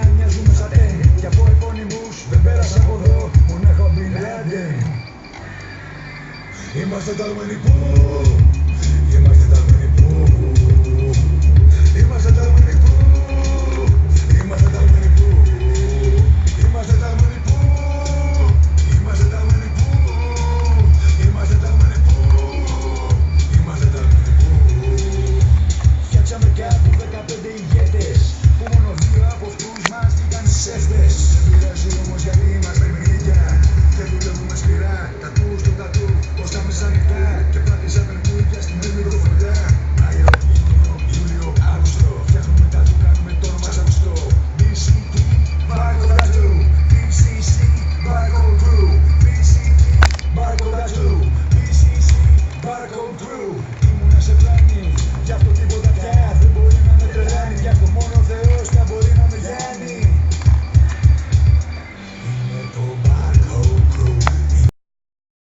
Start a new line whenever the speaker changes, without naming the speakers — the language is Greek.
να μοιάζουμε σαν τέν. Κι από επώνυμους δεν πέρασα από εδώ, μονάχα Bin Laden. Είμαστε ταλμένοι που, είμαστε ταλμένοι που, είμαστε ταλμένοι που, είμαστε ταλμένοι που, είμαστε ταλμένοι που, είμαστε ταλμένοι που, είμαστε ταλμένοι που, είμαστε ταλμένοι που. Φτιάξαμε κάπου 15 ηγέτες.